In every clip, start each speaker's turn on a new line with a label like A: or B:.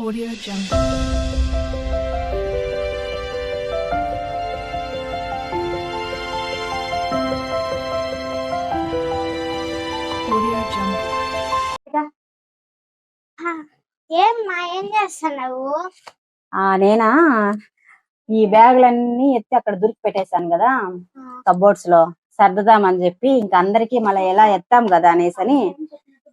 A: Audio Jungle. Audio Jungle.
B: ఏం చేస్తున్నావు?
C: నేనా ఈ బ్యాగులన్నీ ఎత్తి అక్కడ దురికి పెట్టేశాను కదా కబోర్డ్స్ లో సర్దుదామని చెప్పి ఇంకా అందరికి మళ్ళీ ఎలా ఎత్తాం కదా అనేసని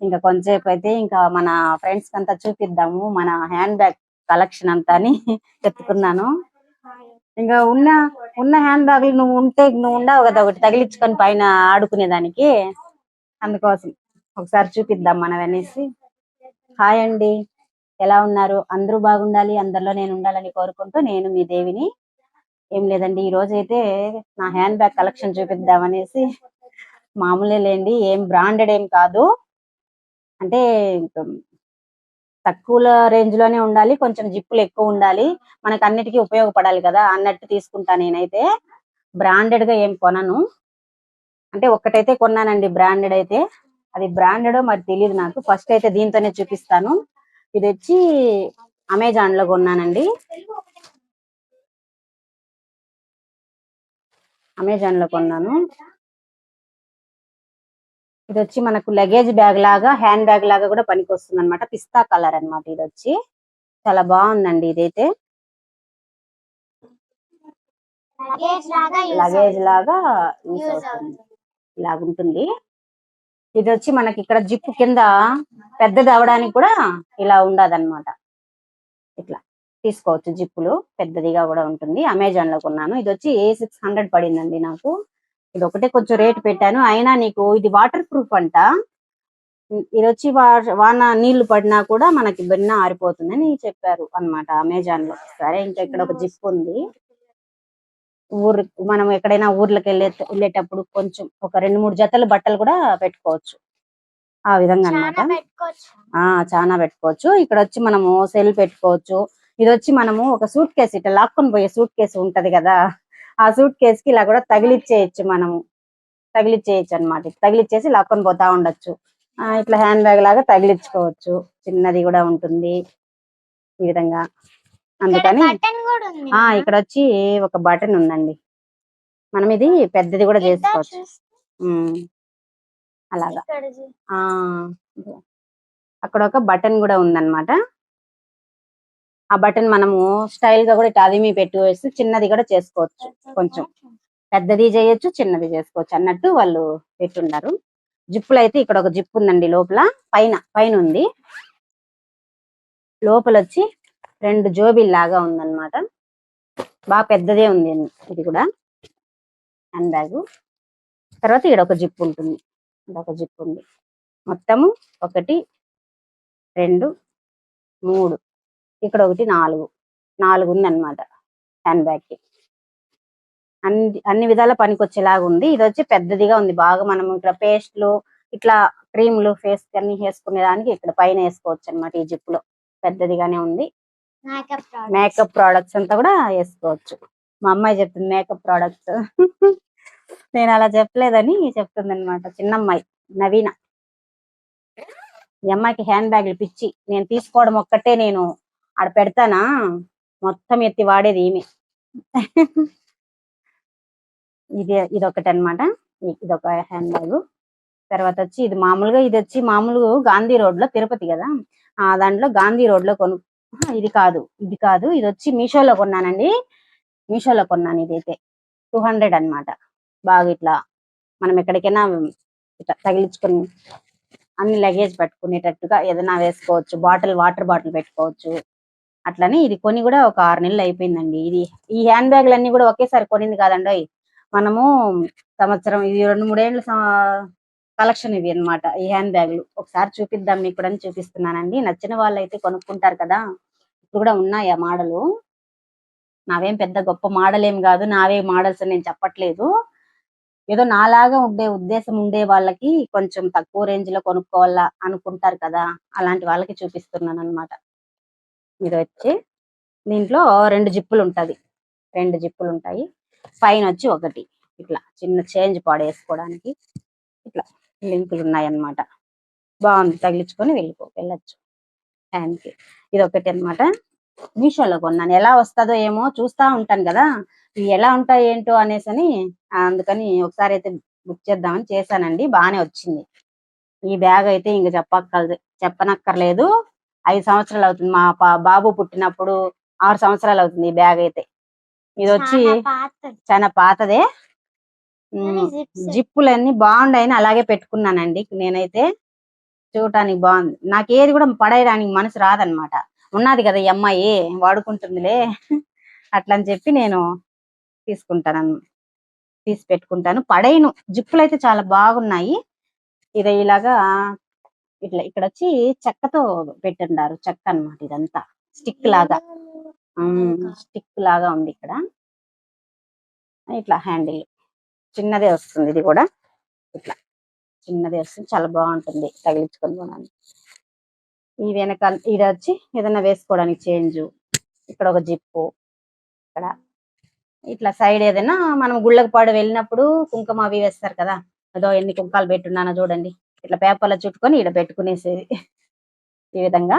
C: ఇంకా కొంచెంసేపు అయితే ఇంకా మన ఫ్రెండ్స్ అంతా చూపిద్దాము మన హ్యాండ్ బ్యాగ్ కలెక్షన్ అంతా అని ఎత్తుకున్నాను. ఇంకా ఉన్న హ్యాండ్ బ్యాగులు నువ్వు ఉండవు కదా ఒకటి తగిలించుకొని పైన ఆడుకునేదానికి, అందుకోసం ఒకసారి చూపిద్దాం మనం అనేసి. హాయ్ అండి, ఎలా ఉన్నారు? అందరూ బాగుండాలి, అందరిలో నేను ఉండాలని కోరుకుంటూ నేను మీ దేవిని. ఏం లేదండి, ఈ రోజు అయితే నా హ్యాండ్ బ్యాగ్ కలెక్షన్ చూపిద్దామనేసి. మామూలే లేండి, ఏం బ్రాండెడ్ ఏం కాదు, అంటే తక్కువ రేంజ్ లోనే ఉండాలి, కొంచెం జిప్పులు ఎక్కువ ఉండాలి, మనకు అన్నిటికీ ఉపయోగపడాలి కదా అన్నట్టు తీసుకుంటా. నేనైతే బ్రాండెడ్ గా ఏం కొనను, అంటే ఒక్కటైతే కొన్నానండి బ్రాండెడ్ అయితే. అది బ్రాండెడ్ మరి తెలియదు నాకు. ఫస్ట్ అయితే దీంతోనే చూపిస్తాను. ఇది వచ్చి అమెజాన్ లో కొన్నానండి. అమెజాన్ లో కొన్నాను. ఇది వచ్చి మనకు లగేజ్ బ్యాగ్ లాగా, హ్యాండ్ బ్యాగ్ లాగా కూడా పనికి వస్తుంది అనమాట. పిస్తా కలర్ అనమాట. ఇది వచ్చి చాలా బాగుందండి. ఇదైతే లగేజ్ లాగా యూస్ అవుతుంది, ఇలాగుంటుంది. ఇది వచ్చి మనకి ఇక్కడ జిప్పు కింద పెద్దది అవడానికి కూడా ఇలా ఉండదన్నమాట. ఇట్లా తీసుకోవచ్చు, జిప్పులు పెద్దదిగా కూడా ఉంటుంది. అమెజాన్ లో కొన్నాను. ఇది వచ్చి 600 పడిందండి నాకు. ఇది ఒకటే కొంచెం రేట్ పెట్టాను, అయినా నీకు ఇది వాటర్ ప్రూఫ్ అంట. ఇది వచ్చి వాన నీళ్లు పడినా కూడా మనకి బెన్న ఆరిపోతుందని చెప్పారు అన్నమాట అమెజాన్ లో. సరే, ఇంకా ఇక్కడ ఒక జిప్ ఉంది. మనం ఎక్కడైనా ఊర్లకు వెళ్ళేటప్పుడు కొంచెం ఒక 2-3 జతలు బట్టలు కూడా పెట్టుకోవచ్చు, ఆ విధంగా అన్నమాట. చాలా పెట్టుకోవచ్చు. ఇక్కడ వచ్చి మనము సెల్ పెట్టుకోవచ్చు. ఇది వచ్చి మనము ఒక సూట్ కేసు, ఇట్లా లాక్కొని పోయే సూట్ కేసు ఉంటది కదా, ఆ సూట్ కేసు కి ఇలా కూడా తగిలిచ్చేయచ్చు, మనము తగిలిచ్చేయచ్చు అనమాట. తగిలిచ్చేసి లాక్కొని పోతా ఉండొచ్చు. ఇట్లా హ్యాండ్ బ్యాగ్ లాగా తగిలించుకోవచ్చు, చిన్నది కూడా ఉంటుంది ఈ విధంగా. అందుకని ఇక్కడ వచ్చి ఒక బటన్ ఉందండి, మనం ఇది పెద్దది కూడా చేసుకోవచ్చు. అలాగా అక్కడ ఒక బటన్ కూడా ఉందన్నమాట. ఆ బటన్ మనము స్టైల్ గా కూడా ఇట్లా అదిమి పెట్టి వేసి చిన్నది కూడా చేసుకోవచ్చు, కొంచెం పెద్దది చేయొచ్చు, చిన్నది చేసుకోవచ్చు అన్నట్టు వాళ్ళు పెట్టున్నారు. జిప్పులు అయితే ఇక్కడ ఒక జిప్ ఉందండి, లోపల పైన ఉంది. లోపల వచ్చి 2 జోబీల్ లాగా ఉందన్నమాట. బాగా పెద్దదే ఉంది ఇది కూడా హ్యాండ్ బ్యాగ్. తర్వాత ఇక్కడ ఒక జిప్ ఉంటుంది, ఒక జిప్ ఉంది. మొత్తము 1, 2, 3, ఇక్కడ ఒకటి 4 ఉందన్నమాట హ్యాండ్ బ్యాగ్ కి. అన్ని విధాల పనికొచ్చేలాగా ఉంది. ఇది వచ్చి పెద్దదిగా ఉంది బాగా. మనం ఇక్కడ పేస్ట్లు, ఇట్లా క్రీములు ఫేస్ అన్ని వేసుకునేదానికి ఇక్కడ పైన వేసుకోవచ్చు అనమాట. ఈ జిప్ లో పెద్దదిగానే ఉంది. మేకప్ ప్రోడక్ట్స్ అంతా కూడా వేసుకోవచ్చు. మా అమ్మాయి చెప్తుంది మేకప్ ప్రోడక్ట్స్. నేను అలా చెప్పలేదని చెప్తుంది అనమాట, చిన్నమ్మాయి నవీన. ఈ అమ్మాయికి హ్యాండ్ బ్యాగులు పిచ్చి. నేను తీసుకోవడం ఒక్కటే నేను ఆడ పెడతానా, మొత్తం ఎత్తి వాడేది ఈమె. ఇదొకటి అనమాట, ఇదొక హ్యాండ్ బ్యాగ్. తర్వాత వచ్చి ఇది వచ్చి మామూలుగా గాంధీ రోడ్ లో, తిరుపతి కదా, దాంట్లో గాంధీ రోడ్ లో ఇది కాదు ఇది వచ్చి మీషోలో కొన్నానండి. మీషోలో కొన్నాను. ఇదైతే 200 అన్నమాట. బాగా ఇట్లా మనం ఎక్కడికైనా ఇట్లా తగిలించుకొని అన్ని లగేజ్ పెట్టుకునేటట్టుగా ఏదైనా వేసుకోవచ్చు. వాటర్ బాటిల్ పెట్టుకోవచ్చు. అట్లని ఇది కొని కూడా ఒక 6 నెలలు అయిపోయిందండి. ఈ హ్యాండ్ బ్యాగులన్నీ కూడా ఒకేసారి కొనింది కాదండి, మనము సంవత్సరం, ఇది 2-3 ఏళ్ళ కలెక్షన్ ఇవి అన్నమాట. ఈ హ్యాండ్ బ్యాగులు ఒకసారి చూపిద్దాం మీకు కూడా చూపిస్తున్నానండి. నచ్చిన వాళ్ళు అయితే కొనుక్కుంటారు కదా. ఇప్పుడు కూడా ఉన్నాయి ఆ మోడలు. నావేం పెద్ద గొప్ప మోడల్ ఏం కాదు, నావే మోడల్స్ నేను చెప్పట్లేదు. ఏదో నాలాగా ఉండే ఉద్దేశం ఉండే వాళ్ళకి కొంచెం తక్కువ రేంజ్ లో కొనుక్కోవాలా అనుకుంటారు కదా, అలాంటి వాళ్ళకి చూపిస్తున్నాను అనమాట. ఇది వచ్చి దీంట్లో 2 జిప్పులు ఉంటాయి. పైన వచ్చి ఒకటి ఇట్లా చిన్న చేంజ్ పాడేసుకోవడానికి ఇట్లా లింకులు ఉన్నాయి అన్నమాట. బాగుంది, తగిలించుకొని వెళ్ళొచ్చు. హ్యాండ్ కి ఇది ఒకటి అన్నమాట. మీషోలో కొన్నాను. ఎలా వస్తుందో ఏమో చూస్తా ఉంటాను కదా, ఇవి ఎలా ఉంటాయి ఏంటో అనేసి అని, అందుకని ఒకసారి అయితే బుక్ చేద్దామని చేశానండి. బాగానే వచ్చింది. ఈ బ్యాగ్ అయితే ఇంక చెప్పనక్కర్లేదు. 5 సంవత్సరాలు అవుతుంది. మా బాబు పుట్టినప్పుడు 6 సంవత్సరాలు అవుతుంది ఈ బ్యాగ్ అయితే. ఇది వచ్చి
B: చాలా పాతది.
C: చాలా పాతదే.
B: కానీ zips
C: జిప్పులన్నీ బాగుండాయని అలాగే పెట్టుకున్నానండి. నేనైతే చూడటానికి బాగుంది. నాకు ఏది కూడా పడేయడానికి మనసు రాదనమాట. ఉన్నది కదా ఈ అమ్మాయి వాడుకుంటుందిలే అట్లా అని చెప్పి నేను తీసుకుంటాను, తీసి పెట్టుకుంటాను. పడేయను. జిప్పులు అయితే చాలా బాగున్నాయి. ఇది ఇలాగా ఇట్లా ఇక్కడ వచ్చి చెక్కతో పెట్టుండారు. చెక్క అన్నమాట ఇదంతా. స్టిక్ లాగా స్టిక్ లాగా ఉంది ఇక్కడ. ఇట్లా హ్యాండిల్ చిన్నదే వస్తుంది. ఇది కూడా ఇట్లా చిన్నదే వస్తుంది. చాలా బాగుంటుంది తగిలించుకొని పోవడానికి. ఈ వెనకాల ఇది వచ్చి ఏదైనా వేసుకోవడానికి చేంజ్. ఇక్కడ ఒక జిప్పు. ఇక్కడ ఇట్లా సైడ్ ఏదైనా మనం గుళ్ళకి పాడు వెళ్ళినప్పుడు కుంకుమ అవి వేస్తారు కదా, అదో ఎన్ని కుంకాలు పెట్టున్నానో చూడండి. ఇట్లా పేపర్లో చుట్టుకొని ఇక్కడ పెట్టుకునేసేది. ఈ విధంగా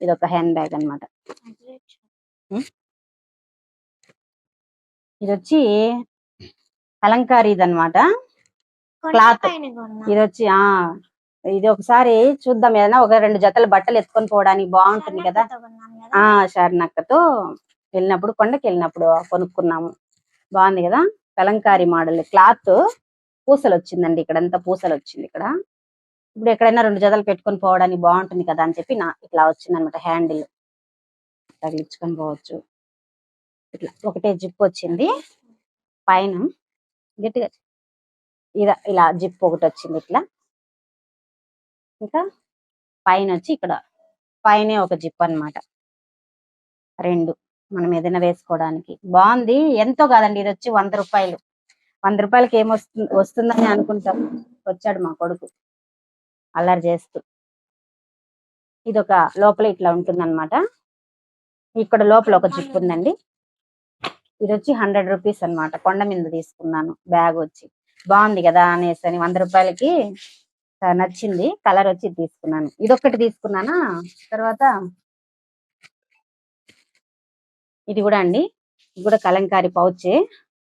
C: ఇది ఒక హ్యాండ్ బ్యాగ్ అన్నమాట. ఇది వచ్చి కలంకారీది అన్నమాట. క్లాత్. ఇది వచ్చి ఇది ఒకసారి చూద్దాం. ఏదైనా ఒక 2 జతల బట్టలు ఎత్తుకొని పోవడానికి బాగుంటుంది కదా. షర్నక్కతో వెళ్ళినప్పుడు, కొండకి వెళ్ళినప్పుడు కొనుక్కున్నాము. బాగుంది కదా. Kalamkari model cloth. పూసలు వచ్చిందండి. ఇక్కడంతా పూసలు వచ్చింది. ఇక్కడ ఇప్పుడు ఎక్కడైనా 2 జతలు పెట్టుకొని పోవడానికి బాగుంటుంది కదా అని చెప్పి ఇట్లా వచ్చింది అనమాట. హ్యాండిల్ తగిలించుకొని పోవచ్చు. ఇట్లా ఒకటే జిప్ వచ్చింది పైన గట్టిగా. ఇలా జిప్ ఒకటి వచ్చింది ఇట్లా. ఇంకా పైన వచ్చి ఇక్కడ పైనే ఒక జిప్ అన్నమాట. 2 మనం ఏదైనా వేసుకోవడానికి బాగుంది. ఎంతో కాదండి, ఇది వచ్చి 100 రూపాయలు. 100 రూపాయలకి వస్తుందని అనుకుంటాం. వచ్చాడు మా కొడుకు అల్లరి చేస్తూ. ఇది ఒక లోపల ఇట్లా ఉంటుందన్నమాట. ఇక్కడ లోపల ఒక జిప్ ఉందండి. ఇది వచ్చి 100 రూపీస్ అన్నమాట. కొండ మీద తీసుకున్నాను. బ్యాగ్ వచ్చి బాగుంది కదా అనేసి అని 100 రూపాయలకి నచ్చింది. కలర్ వచ్చి తీసుకున్నాను. ఇదొక్కటి తీసుకున్నానా. తర్వాత ఇది కూడా అండి, ఇది కూడా కలంకారీ పౌచ్.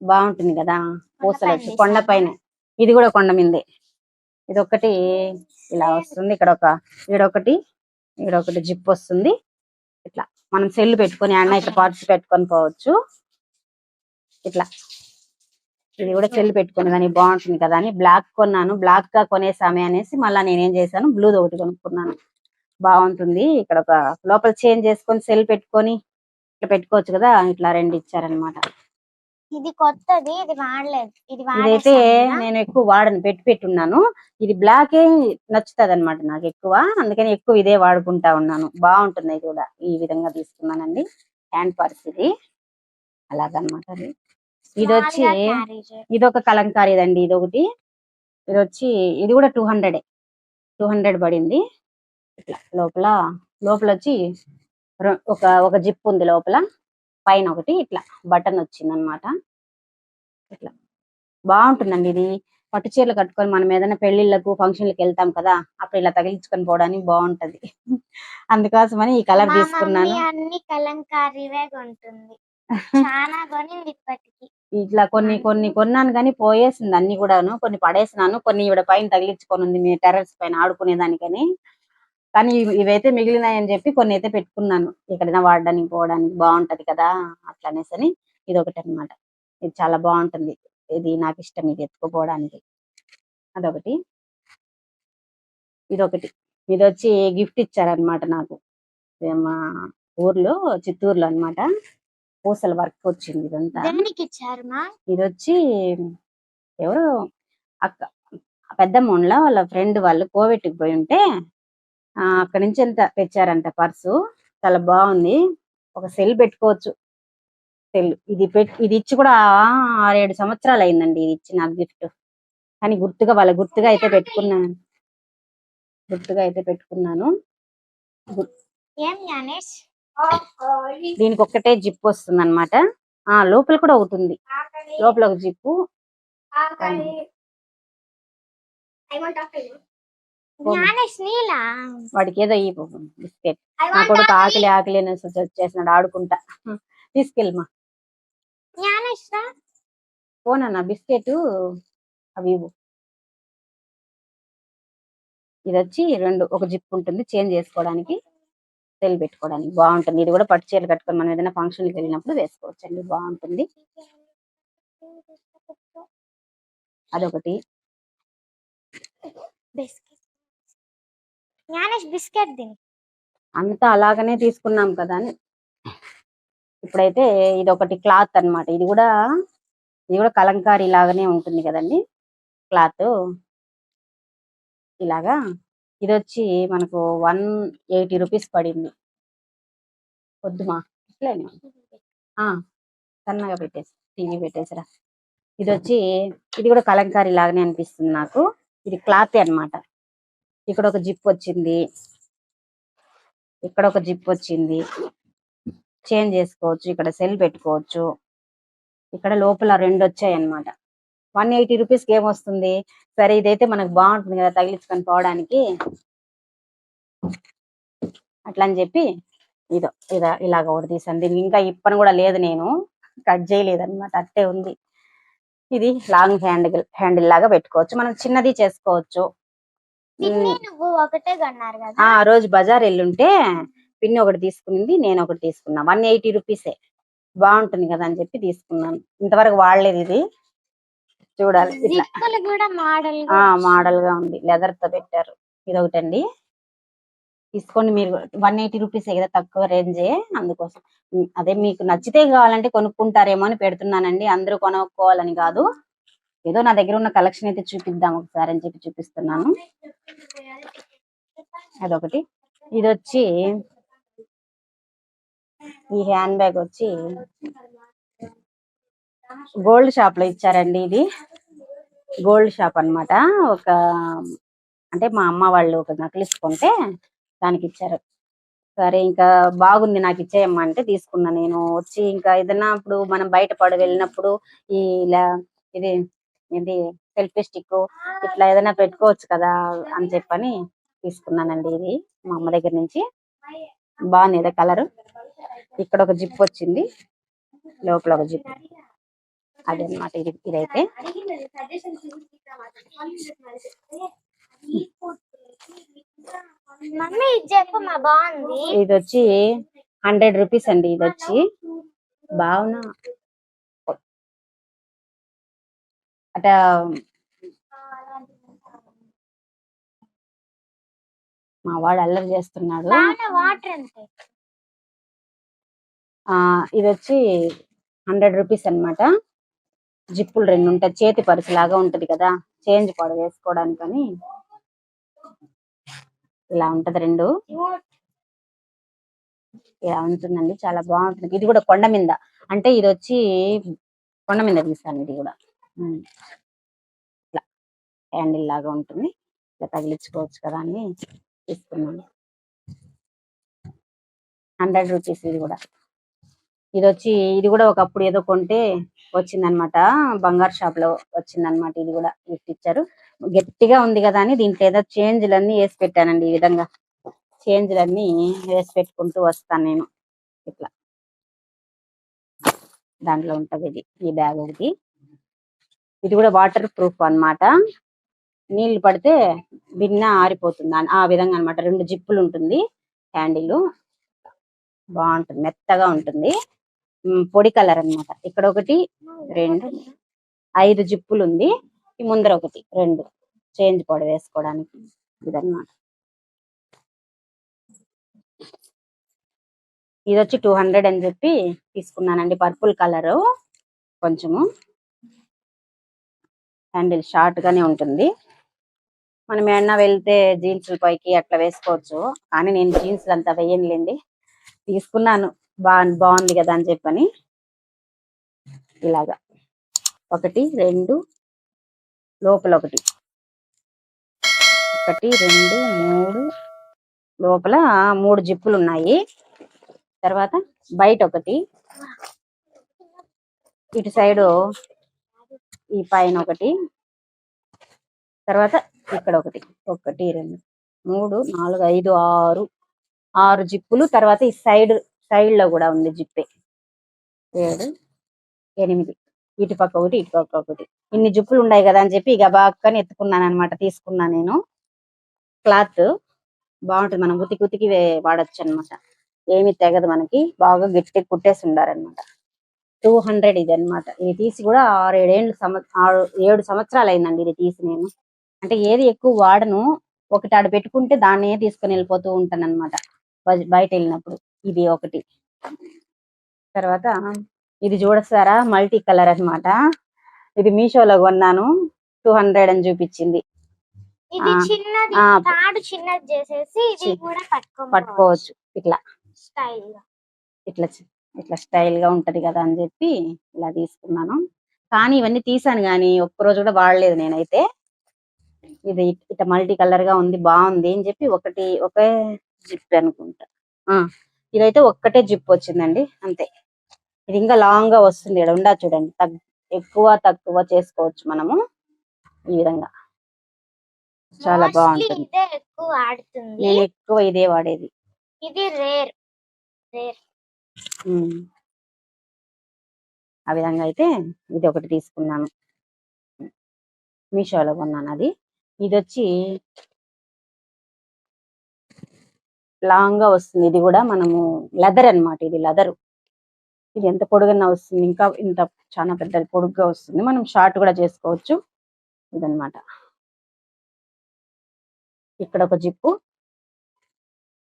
C: బాగుంటుంది కదా. పూసలు వచ్చి కొండ పైన. ఇది కూడా కొండ మీదే. ఇది ఒకటి ఇలా వస్తుంది. ఈడొకటి జిప్ వస్తుంది. ఇట్లా మనం సెల్ పెట్టుకొని ఇట్లా పార్ట్స్ పెట్టుకొని పోవచ్చు. ఇట్లా ఇది కూడా సెల్ పెట్టుకుని కానీ బాగుంటుంది కదా అని బ్లాక్ కొన్నాను. బ్లాక్ గా కొనేసామే అనేసి మళ్ళీ నేనేం చేశాను, బ్లూది ఒకటి కొనుక్కున్నాను. బాగుంటుంది. ఇక్కడ ఒక లోపల చేంజ్ చేసుకొని సెల్ పెట్టుకొని ఇట్లా పెట్టుకోవచ్చు కదా. ఇట్లా 2 ఇచ్చారనమాట.
B: ఇది కొత్తది, ఇది వాడలేదు.
C: ఇదైతే నేను ఎక్కువ వాడను, పెట్టున్నాను. ఇది బ్లాకే నచ్చుతుంది అనమాట నాకు ఎక్కువ. అందుకని ఎక్కువ ఇదే వాడుకుంటా ఉన్నాను. బాగుంటుంది. ఇది కూడా ఈ విధంగా తీసుకున్నానండి. హ్యాండ్ పర్స్ ఇది అలాగనమాట. ఇది వచ్చి ఇదొక కలంకారీదండి. ఇదొకటి. ఇది వచ్చి ఇది కూడా 200 పడింది. ఇట్లా లోపల వచ్చి ఒక జిప్ ఉంది లోపల. పైన ఒకటి ఇట్లా బటన్ వచ్చింది అనమాట. ఇట్లా బాగుంటుందండి. ఇది పట్టు చీరలు కట్టుకొని మనం ఏదైనా పెళ్లిళ్ళకు ఫంక్షన్లకు వెళ్తాం కదా, అప్పుడు ఇలా తగిలించుకొని పోవడానికి బాగుంటది. అందుకోసమని ఈ కలర్ తీసుకున్నాను.
B: అన్ని కలంకారీవే కొంటుంది. చాలా కొనింది ఇప్పటికి.
C: ఇట్లా కొన్ని కొన్నాను కానీ పోయేసింది అన్ని కూడాను. కొన్ని పడేసినాను, కొన్ని ఇవిడ పైన తగిలించుకొని ఉంది మీ టెర్రస్ పైన ఆడుకునేదానికని. కానీ ఇవైతే మిగిలినాయని చెప్పి కొన్ని అయితే పెట్టుకున్నాను. ఎక్కడైనా వాడడానికి పోవడానికి బాగుంటది కదా అట్లనేసి అని. ఇది ఒకటి అనమాట. ఇది చాలా బాగుంటుంది. ఇది నాకు ఇష్టం, ఇది ఎత్తుకుపోవడానికి. అదొకటి. ఇదొకటి. ఇది వచ్చి గిఫ్ట్ ఇచ్చారనమాట నాకు. మా ఊర్లో చిత్తూరులో అన్నమాట. పూసల వర్క్ వచ్చింది ఇదంతా. ఇది వచ్చి ఎవరు అక్క పెద్దమ్మల వాళ్ళ ఫ్రెండ్ వాళ్ళు కోవిడ్కి పోయి ఉంటే అక్కడి నుంచి ఎంత తెచ్చారంట పర్సు. చాలా బాగుంది. ఒక సెల్ పెట్టుకోవచ్చు. సెల్ ఇది ఇచ్చి కూడా 6-7 సంవత్సరాలు అయిందండి. ఇది ఇచ్చి నాకు గిఫ్ట్. కానీ గుర్తుగా అయితే పెట్టుకున్నాను. దీనికి ఒక్కటే జిప్ వస్తుంది అనమాట. లోపల కూడా ఒకటి ఉంది. లోపల ఒక జిప్పు. వాడికి ఏదో బిస్కెట్. నా కొడుకు ఆకలి ఆకలి అనేసి వచ్చేసినాడు ఆడుకుంటా. తీసుకెళ్ళమా
B: జ్ఞానేష్ రా.
C: పోనన్నా బిస్కెట్ అవి ఇవ్వు. ఇది వచ్చి రెండు ఒక జిప్ ఉంటుంది చేంజ్ చేసుకోవడానికి, సెల్ పెట్టుకోవడానికి బాగుంటుంది. ఇది కూడా పట్టు చీరలు కట్టుకొని మనం ఏదైనా ఫంక్షన్కి వెళ్ళినప్పుడు వేసుకోవచ్చు అండి, బాగుంటుంది. అదొకటి.
B: బిస్కెట్ జ్ఞానేష్ బిస్కెట్ తిని.
C: అంతా అలాగనే తీసుకున్నాం కదా అని. ఇప్పుడైతే ఇది ఒకటి క్లాత్ అన్నమాట. ఇది కూడా కలంకారీ లాగానే ఉంటుంది కదండి క్లాత్. ఇలాగా ఇది వచ్చి మనకు 180 రూపీస్ పడింది. వద్దుమా ఇట్లనే సన్నగా పెట్టేసి టీవీ పెట్టేసిరా. ఇది వచ్చి ఇది కూడా కలంకారీ లాగానే అనిపిస్తుంది నాకు. ఇది క్లాత్ అన్నమాట. ఇక్కడ ఒక జిప్ వచ్చింది, ఇక్కడ ఒక జిప్ వచ్చింది, చేంజ్ చేసుకోవచ్చు, ఇక్కడ సెల్ పెట్టుకోవచ్చు. ఇక్కడ లోపల రెండు వచ్చాయి అన్నమాట. 180 రూపీస్కి ఏమొస్తుంది. సరే ఇదైతే మనకు బాగుంటుంది కదా తగిలించుకొని పోవడానికి, అట్లా అని చెప్పి ఇలాగ ఒకటి తీసాను. దీనికి ఇంకా ఇప్పని కూడా లేదు, నేను కట్ చేయలేదు అనమాట, అట్టే ఉంది. ఇది లాంగ్ హ్యాండిల్ లాగా పెట్టుకోవచ్చు, మనం చిన్నది చేసుకోవచ్చు.
B: ఒకటే కొన్నారు కదా.
C: ఆ రోజు బజార్ వెళ్ళుంటే పిన్ని ఒకటి తీసుకుంది, నేను ఒకటి తీసుకున్నా. 180 రూపీసే, బాగుంటుంది కదా అని చెప్పి తీసుకున్నాను. ఇంతవరకు వాడలేదు ఇది, చూడాలి. ఇట్లా మోడల్ గా ఉంది, లెదర్ తో పెట్టారు. ఇది ఒకటండి, తీసుకోండి మీరు. 180 రూపీసే కదా, తక్కువ రేంజే, అందుకోసం. అదే మీకు నచ్చితే కావాలంటే కొనుక్కుంటారేమో అని పెడుతున్నానండి, అందరూ కొనుక్కోవాలని కాదు. ఏదో నా దగ్గర ఉన్న కలెక్షన్ అయితే చూపిద్దాం ఒకసారి అని చెప్పి చూపిస్తున్నాను. అదొకటి. ఇది వచ్చి ఈ హ్యాండ్ బ్యాగ్ వచ్చి గోల్డ్ షాప్ లో ఇచ్చారండి. ఇది గోల్డ్ షాప్ అన్నమాట. అంటే మా అమ్మ వాళ్ళు ఒక నక్లిస్ కొంటే దానికి ఇచ్చారు. సరే ఇంకా బాగుంది, నాకు ఇచ్చేయమ్మా అంటే తీసుకున్నా. నేను వచ్చి ఇంకా ఏదైనా ఇప్పుడు మనం బయట వెళ్ళినప్పుడు ఇది ఇది సెల్ఫీ స్టిక్ ఇట్లా ఏదైనా పెట్టుకోవచ్చు కదా అని చెప్పని తీసుకున్నానండి. ఇది మా అమ్మ దగ్గర నుంచి, బాగుంది కదా కలర్. ఇక్కడ ఒక జిప్ వచ్చింది, లోపల ఒక జిప్, అదనమాట. ఇదైతే ఇది వచ్చి 100 రూపీస్ అండి. ఇది వచ్చి బాగున్నా అట మా వాడు అల్లరి చేస్తున్నాడు. ఇది వచ్చి 100 రూపీస్ అన్నమాట. జిప్పులు రెండు ఉంటాయి, చేతి పర్సు లాగా ఉంటది కదా, చేంజ్ కూడా వేసుకోవడానికని ఇలా ఉంటది. రెండు ఇలా ఉంటుందండి, చాలా బాగుంటుంది. ఇది కూడా కొండ మీద, అంటే ఇది వచ్చి కొండ మీద తీస్తాను. ఇది కూడా ఇట్లా హ్యాండిల్ లాగా ఉంటుంది, ఇట్లా తగిలించుకోవచ్చు కదా అని తీసుకున్నాను. 100 రూపీస్ ఇది కూడా. ఇది కూడా ఒకప్పుడు ఏదో కొంటే వచ్చిందనమాట, బంగారు షాప్ లో వచ్చిందనమాట. ఇది కూడా గిఫ్ట్ ఇచ్చారు. గట్టిగా ఉంది కదా అని దీంట్లో ఏదో చేంజ్లన్నీ వేసి పెట్టానండి. ఈ విధంగా చేంజ్లన్నీ వేసి పెట్టుకుంటూ వస్తాను నేను. ఇట్లా దాంట్లో ఉంటది ఇది, ఈ బ్యాగ్ ఒకటి. ఇది కూడా వాటర్ ప్రూఫ్ అన్నమాట, నీళ్లు పడితే బిన్న ఆరిపోతుంది ఆ విధంగా అన్నమాట. రెండు జిప్పులు ఉంటుంది, హ్యాండిల్ బాగుంటుంది, మెత్తగా ఉంటుంది, పొడి కలర్ అన్నమాట. ఇక్కడ ఒకటి, రెండు, 5 జిప్పులు ఉంది. ఈ ముందర ఒకటి, రెండు చేంజ్ పొడి వేసుకోవడానికి ఇదన్నమాట. ఇది వచ్చి 200 అని చెప్పి తీసుకున్నానండి, పర్పుల్ కలర్. కొంచెము హ్యాండిల్ షార్ట్ గానే ఉంటుంది, మనం ఏమన్నా వెళ్తే జీన్స్ పైకి అట్లా వేసుకోవచ్చు. కానీ నేను జీన్స్ అంతా వేయనులేండి, తీసుకున్నాను బాగుంది కదా అని చెప్పని. ఇలాగా 1, 2, లోపల 1, 1, 2, 3, లోపల 3 జిప్పులు ఉన్నాయి. తర్వాత బయట ఒకటి, ఇటు సైడు ఈ పైన ఒకటి, తర్వాత ఇక్కడ ఒకటి, 1, 2, 3, 4, 5, 6 6 జిప్పులు. తర్వాత ఈ సైడ్ లో కూడా ఉంది జిప్పే. 7, 8 ఇటు పక్క ఒకటి, ఇటు పక్క ఒకటి. ఇన్ని జిప్పులు ఉన్నాయి కదా అని చెప్పి ఇక బాక్కని ఎత్తుకున్నాను అనమాట. తీసుకున్నా నేను. క్లాత్ బాగుంటుంది, మనం ఉతికి ఉతికి వాడచ్చు అనమాట. ఏమి తెగదు మనకి. బాగా గట్టి కుట్టేసి ఉండారనమాట. 200 ఇది అనమాట. ఇది తీసి కూడా 7 సంవత్సరాలు అయిందండి ఇది తీసి నేను. అంటే ఏది ఎక్కువ వాడను, ఒకటి ఆడ పెట్టుకుంటే దాన్నే తీసుకొని వెళ్ళిపోతూ ఉంటాను అనమాట బయట వెళ్ళినప్పుడు. ఇది ఒకటి. తర్వాత ఇది చూడస్తారా, మల్టీ కలర్ అన్నమాట. ఇది మీషోలో కొన్నాను, 200 అని చూపించింది.
B: ఇది
C: ఆ,
B: చిన్నది,
C: ఆ,
B: తాడు చిన్నది చేసేసి ఇది కూడా
C: పట్టుకోవచ్చు ఇట్లా
B: స్టైల్ గా.
C: ఇట్లా ఇట్లా స్టైల్ గా ఉంటది కదా అని చెప్పి ఇలా తీసుకున్నాను. కానీ ఇవన్నీ తీసాను కానీ ఒక్కరోజు కూడా వాడలేదు నేనైతే. ఇది ఇట్లా మల్టీ కలర్ గా ఉంది, బాగుంది అని చెప్పి ఒకే జిప్ అనుకుంటా. ఇదైతే ఒక్కటే జిప్ వచ్చిందండి అంతే. ఇది ఇంకా లాంగ్ గా వస్తుంది. ఇక్కడ ఉండా చూడండి, ఎక్కువ తక్కువ చేసుకోవచ్చు మనము ఈ విధంగా. చాలా బాగుంటుంది.
B: ఇదే ఎక్కువ వాడుతుంది.
C: నేను ఎక్కువ ఇదే వాడేది.
B: ఇది రేర్.
C: ఆ విధంగా అయితే ఇది ఒకటి తీసుకున్నాను, మీషోలో కొన్నాను అది. ఇది వచ్చి లాంగ్ గా వస్తుంది. ఇది కూడా మనము లెదర్ అన్నమాట. ఇది లెదర్. ఇది ఎంత పొడుగన్నా వస్తుంది, ఇంకా ఇంత చాలా పెద్ద పొడుగ్గా వస్తుంది. మనం షార్ట్ కూడా చేసుకోవచ్చు. ఇదన్నమాట. ఇక్కడ ఒక జిప్పు,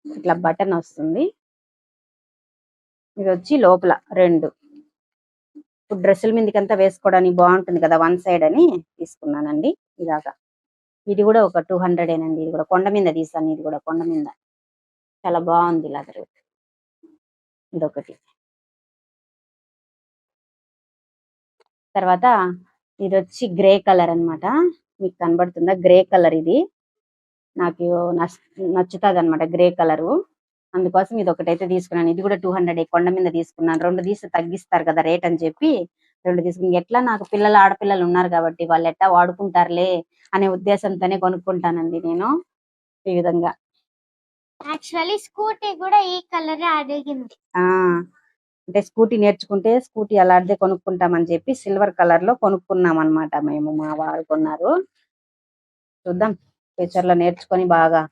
C: ఇట్లా బటన్ వస్తుంది. ఇది వచ్చి లోపల 2. ఇప్పుడు డ్రెస్సుల మీదకంతా వేసుకోవడానికి బాగుంటుంది కదా, 1 సైడ్ అని తీసుకున్నానండి ఇలాగా. ఇది కూడా ఒక 200 ఏనండి. ఇది కూడా కొండ మీద తీసాను. ఇది కూడా కొండ మీద చాలా బాగుంది లెదర్. ఇదొకటి. తర్వాత ఇది వచ్చి గ్రే కలర్ అన్నమాట. మీకు కనబడుతుందా, గ్రే కలర్. ఇది నాకు నచ్చుతుంది అనమాట, గ్రే కలరు. అందుకోసం ఇది ఒకటైతే తీసుకున్నాను. ఇది కూడా 200 కొండ మీద తీసుకున్నాను. 2 తీసి తగ్గిస్తారు కదా రేట్ అని చెప్పి 2 తీసుకుని, ఎట్లా నాకు ఆడపిల్లలు ఉన్నారు కాబట్టి వాళ్ళు ఎట్టా వాడుకుంటారులే అనే ఉద్దేశంతోనే కొనుక్కుంటానండి నేను ఈ విధంగా.
B: యాక్చువల్లీ స్కూటీ కూడా ఈ కలర్ అడిగింది.
C: అంటే స్కూటీ నేర్చుకుంటే స్కూటీ అలాంటిదే కొనుక్కుంటామని చెప్పి సిల్వర్ కలర్ లో కొనుక్కున్నాం అనమాట మేము. మా వారు కొన్నారు. చూద్దాం, ఫ్యూచర్ లో నేర్చుకొని బాగా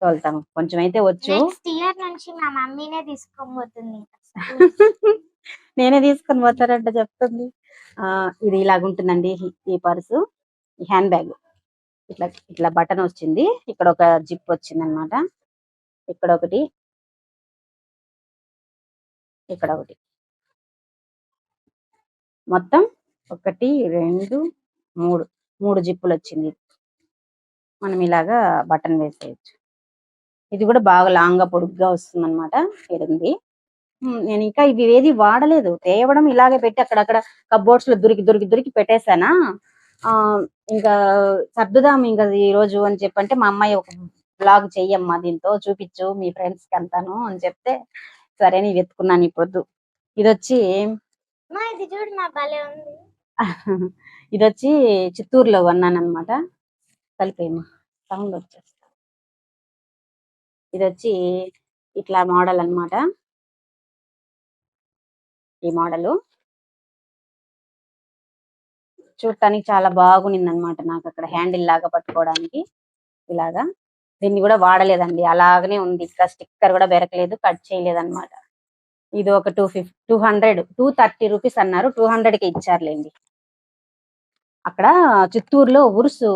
C: తోలుతాము. కొంచెం అయితే వచ్చు.
B: నెక్స్ట్ ఇయర్ నుంచి మా మమ్మీనే తీసుకోబోతుంది.
C: నేనే తీసుకొని పోతారంట చెప్తుంది. ఇది ఇలాగుంటుందండి ఈ పర్సు, ఈ హ్యాండ్ బ్యాగ్. ఇట్లా ఇట్లా బటన్ వచ్చింది. ఇక్కడ ఒక జిప్ వచ్చింది అనమాట. ఇక్కడ ఒకటి, ఇక్కడ ఒకటి. మొత్తం 1, 2, 3 జిప్పులు వచ్చింది. మనం ఇలాగా బటన్ వేసేయచ్చు. ఇది కూడా బాగా లాంగ్ గా పొడుగ్గా వస్తుంది అనమాట. ఇది నేను ఇంకా ఇవి ఏది వాడలేదు. తేవడం ఇలాగే పెట్టి అక్కడక్కడ కబోర్డ్స్ లో దొరికి పెట్టేశానా. ఇంకా సర్దుదాం ఇంకా ఈ రోజు అని చెప్పంటే మా అమ్మాయి ఒక బ్లాగ్ చెయ్యమ్మా, దీంతో చూపించు మీ ఫ్రెండ్స్ కి అంతాను అని చెప్తే సరే నీ వెతుకున్నాను ఇప్పుడు. ఇది వచ్చి
B: ఇది చూడు మా భలే ఉంది.
C: ఇది వచ్చి చిత్తూరులో కొన్నాను అనమాట. కలిపేమా సౌండ్ వచ్చేస్తా. ఇది వచ్చి ఇట్లా మోడల్ అన్నమాట. ఈ మోడలు చూడటానికి చాలా బాగుంది అనమాట. నాకు అక్కడ హ్యాండిల్ లాగా పట్టుకోవడానికి ఇలాగా. దీన్ని కూడా వాడలేదండి, అలాగనే ఉంది. ఇక్కడ స్టిక్కర్ కూడా బెరకలేదు, కట్ చేయలేదు అనమాట. ఇది ఒక 230 రూపీస్ అన్నారు. 200కి ఇచ్చారులేండి. అక్కడ చిత్తూరులో ఉరుసు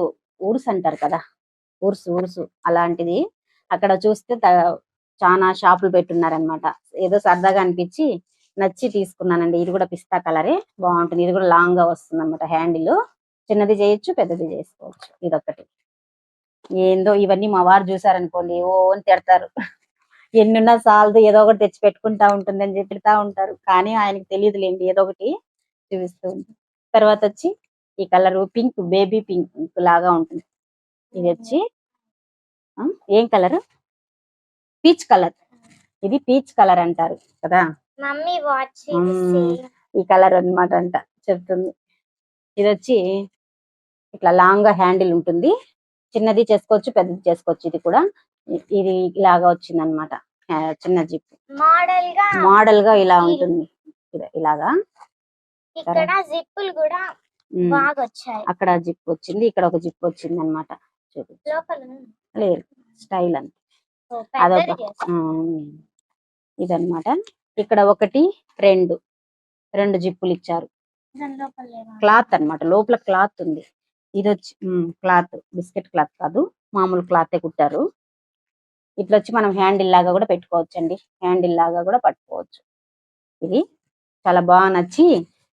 C: అంటారు కదా, ఉరుసు అలాంటిది. అక్కడ చూస్తే చాలా షాపులు పెట్టున్నారనమాట. ఏదో సరదాగా అనిపించి నచ్చి తీసుకున్నానండి. ఇది కూడా పిస్తా కలరే, బాగుంటుంది. ఇది కూడా లాంగ్ గా వస్తుంది అనమాట. హ్యాండిల్ చిన్నది చేయొచ్చు, పెద్దది చేసుకోవచ్చు. ఇదొకటి. ఏందో ఇవన్నీ మా వారు చూసారనుకోండి ఓ అని తిడతారు. ఎన్నున్నా సాలదు, ఏదో ఒకటి తెచ్చి పెట్టుకుంటా ఉంటుంది అని చెప్పి పెడతా ఉంటారు. కానీ ఆయనకి తెలియదులేండి, ఏదో ఒకటి చూపిస్తూ ఉంటుంది. తర్వాత వచ్చి ఈ కలర్ పింక్, బేబీ పింక్ లాగా ఉంటుంది. ఇది వచ్చి ఏం కలర్, పీచ్ కలర్. ఇది పీచ్ కలర్ అంటారు కదా,
B: మమ్మీ వాచ్
C: ఈ కలర్ అన్నమాట అంట చెప్తుంది. ఇది వచ్చి ఇట్లా లాంగ్ గా హ్యాండిల్ ఉంటుంది. చిన్నది చేసుకోవచ్చు, పెద్దది చేసుకోవచ్చు. ఇది కూడా ఇది ఇలాగా వచ్చింది అనమాట. చిన్న జిప్
B: మోడల్
C: మోడల్ గా ఇలా
B: ఈ-
C: ఉంటుంది. ఇలాగా
B: ఇక్కడ జిప్పులు కూడా
C: ఉమ్,
B: బాగా వచ్చాయి.
C: అక్కడ జిప్ వచ్చింది, ఇక్కడ ఒక జిప్ వచ్చింది అనమాట.
B: లోపల
C: లేదు స్టైల్ అని
B: పెద్దది
C: అదొక
B: చేశారు.
C: ఇదన్నమాట. ఇక్కడ ఒకటి రెండు జిప్పులు ఇచ్చారు.
B: దాని లోపల లేవా?
C: క్లాత్ అన్నమాట, లోపల క్లాత్ ఉంది. ఇది వచ్చి క్లాత్, బిస్కెట్ క్లాత్ కాదు, మామూలు క్లాతే కుట్టారు. ఇట్లా వచ్చి మనం హ్యాండిల్ లాగా కూడా పెట్టుకోవచ్చు అండి, హ్యాండిల్ లాగా కూడా పట్టుకోవచ్చు. ఇది చాలా బాగా నచ్చి,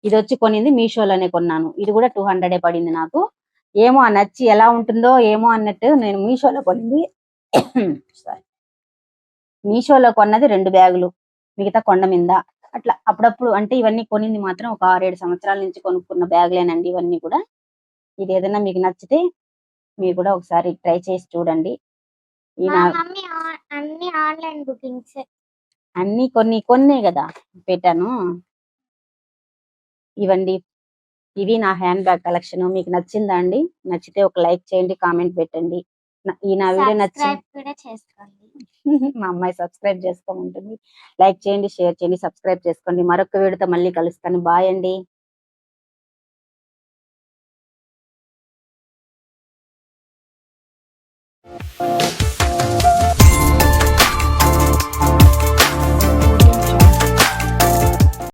C: ఇది వచ్చి కొనింది మీషోలోనే కొన్నాను. ఇది కూడా 200 పడింది నాకు. ఏమో ఆ నచ్చి ఎలా ఉంటుందో ఏమో అన్నట్టు నేను మీషోలో కొనింది. సారీ, మీషోలో కొన్నది 2 బ్యాగులు, మిగతా కొండ మీద అట్లా అప్పుడప్పుడు. అంటే ఇవన్నీ కొనింది మాత్రం ఒక 6-7 సంవత్సరాల నుంచి కొనుక్కున్న బ్యాగులేనండి ఇవన్నీ కూడా. ఇది ఏదైనా మీకు నచ్చితే మీరు కూడా ఒకసారి ట్రై చేసి చూడండి. ఈ
B: మా
C: నా
B: మమ్మీ అన్ని ఆన్లైన్ బుకింగ్స్.
C: అన్ని కొన్నే కదా పెట్టాను. ఇవండి, ఇవి నా హ్యాండ్ బ్యాగ్ కలెక్షన్. మీకు నచ్చిందా అండి? నచ్చితే ఒక లైక్ చేయండి, కామెంట్ పెట్టండి. నా వీడియో నచ్చి
B: సబ్స్క్రైబ్ కూడా చేసుకోండి.
C: మా అమ్మాయి సబ్స్క్రైబ్ చేసుకోమంటుంది. లైక్ చేయండి, షేర్ చేయండి, సబ్స్క్రైబ్ చేసుకోండి. మరొక వీడియోతో మళ్ళీ కలుస్తాను. బాయ్ అండి.